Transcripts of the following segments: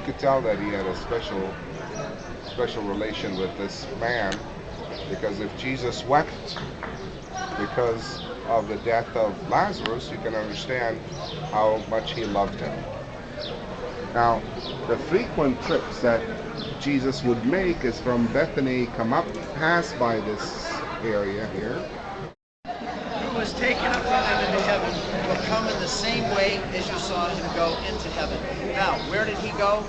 could tell that he had a special relation with this man, because if Jesus wept because of the death of Lazarus, you can understand how much he loved him. Now, the frequent trips that Jesus would make is from Bethany, come up, pass by this area here. Who was taken up from them into heaven will come in the same way as you saw him go into heaven. Now, where did he go?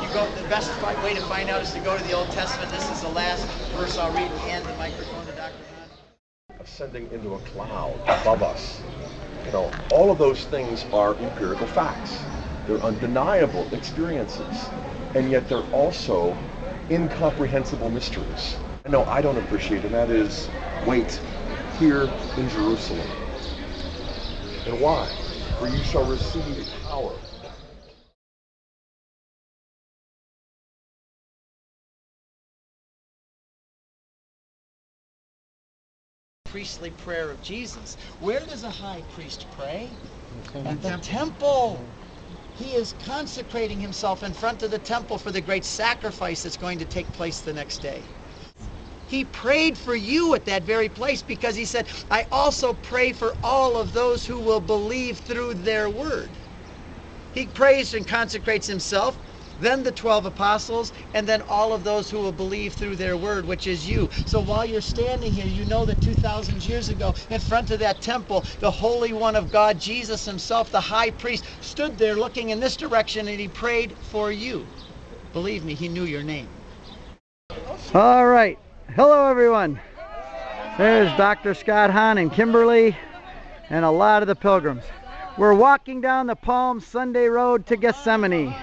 You go. The best way to find out is to go to the Old Testament. This is the last verse I'll read and hand the microphone to Dr. Hahn. Ascending into a cloud above us. You know, all of those things are empirical facts. They're undeniable experiences, and yet they're also incomprehensible mysteries. I know I don't appreciate, and that is, wait, here in Jerusalem. And why? For you shall receive power. Priestly prayer of Jesus. Where does a high priest pray? At the temple. He is consecrating himself in front of the temple for the great sacrifice that's going to take place the next day. He prayed for you at that very place because he said, I also pray for all of those who will believe through their word. He prays and consecrates himself, then the 12 apostles, and then all of those who will believe through their word, which is you. So while you're standing here, you know that 2,000 years ago, in front of that temple, the Holy One of God, Jesus himself, the high priest, stood there looking in this direction, and he prayed for you. Believe me, he knew your name. All right. Hello, everyone. There's Dr. Scott Hahn and Kimberly and a lot of the pilgrims. We're walking down the Palm Sunday Road to Gethsemane.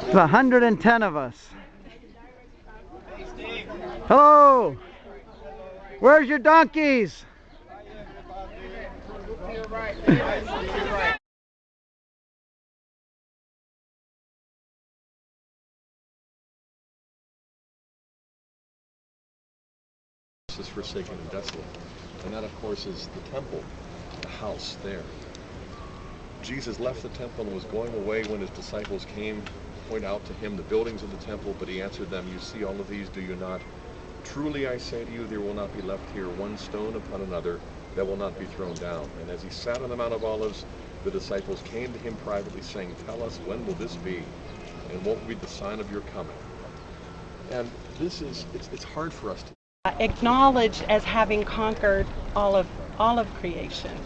It's 110 of us. Hello. Where's your donkeys? Is forsaken and desolate. And that, of course, is the temple, the house there. Jesus left the temple and was going away when his disciples came to point out to him the buildings of the temple, but he answered them, you see all of these, do you not? Truly I say to you, there will not be left here one stone upon another that will not be thrown down. And as he sat on the Mount of Olives, the disciples came to him privately, saying, tell us, when will this be? And what will be the sign of your coming? And this is, it's hard for us to acknowledged as having conquered all of creation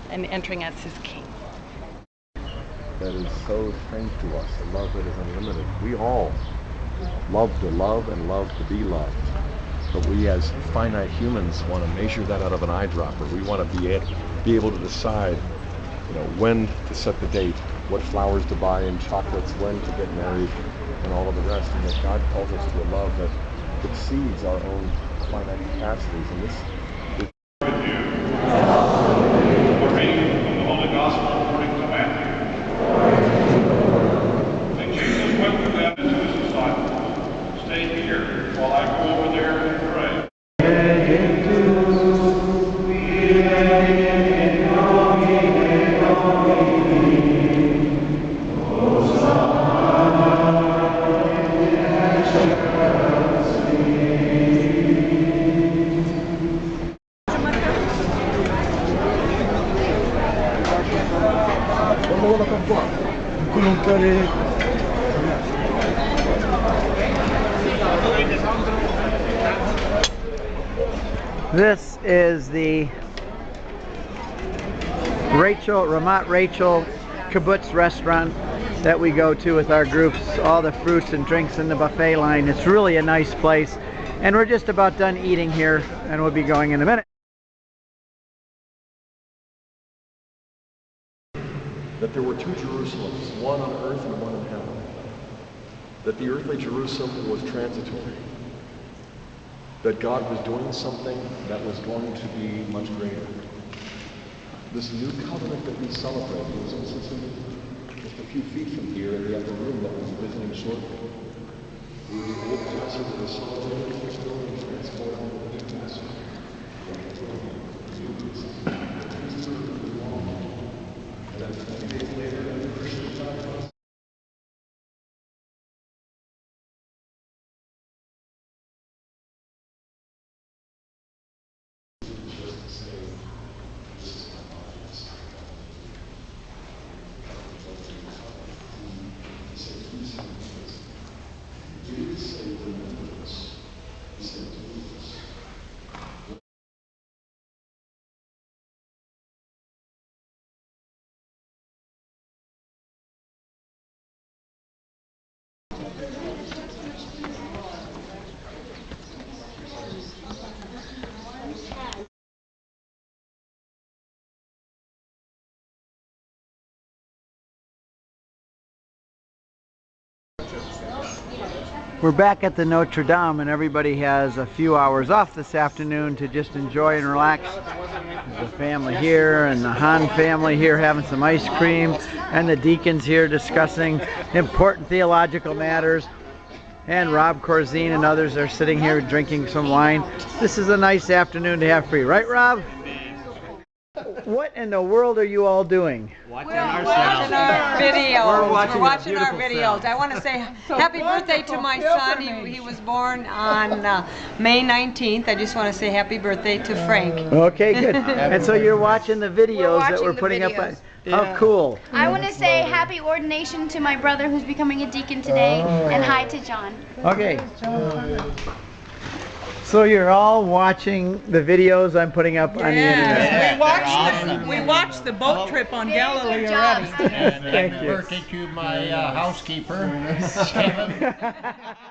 and entering as his king. That is so strange to us, a love that is unlimited. We all love to love and love to be loved, but we as finite humans want to measure that out of an eyedropper. We want to be able to decide, you know, when to set the date, what flowers to buy and chocolates, when to get married, and all of the rest. And that God calls us to a love that exceeds our own finite capacities, and this This is the Ramat Rachel Kibbutz restaurant that we go to with our groups. All the fruits and drinks in the buffet line. It's really a nice place. And we're just about done eating here, and we'll be going in a minute. that there were two Jerusalems, one on earth and one in heaven. That the earthly Jerusalem was transitory. That God was doing something that was going to be much greater. This new covenant that we celebrate was instituted just a few feet from here in the upper room that we'll be visiting shortly. We will be able to answer the celebrating this building transformed into the new master. We're back at the Notre Dame, and everybody has a few hours off this afternoon to just enjoy and relax. There's the family here and the Hahn family here having some ice cream, and the deacons here discussing important theological matters. And Rob Corzine and others are sitting here drinking some wine. This is a nice afternoon to have free, right, Rob? What in the world are you all doing? Watching our videos. We're watching our videos. I want to say happy birthday to my son. He was born on May 19th. I just want to say happy birthday to Frank. Okay, good. And so you're watching the videos that we're putting up. How cool. I want to say happy ordination to my brother who's becoming a deacon today, and hi to John. Okay. So you're all watching the videos I'm putting up on the internet. We watched the boat trip on Galilee already. Thank you. Birthday to my housekeeper, Kevin.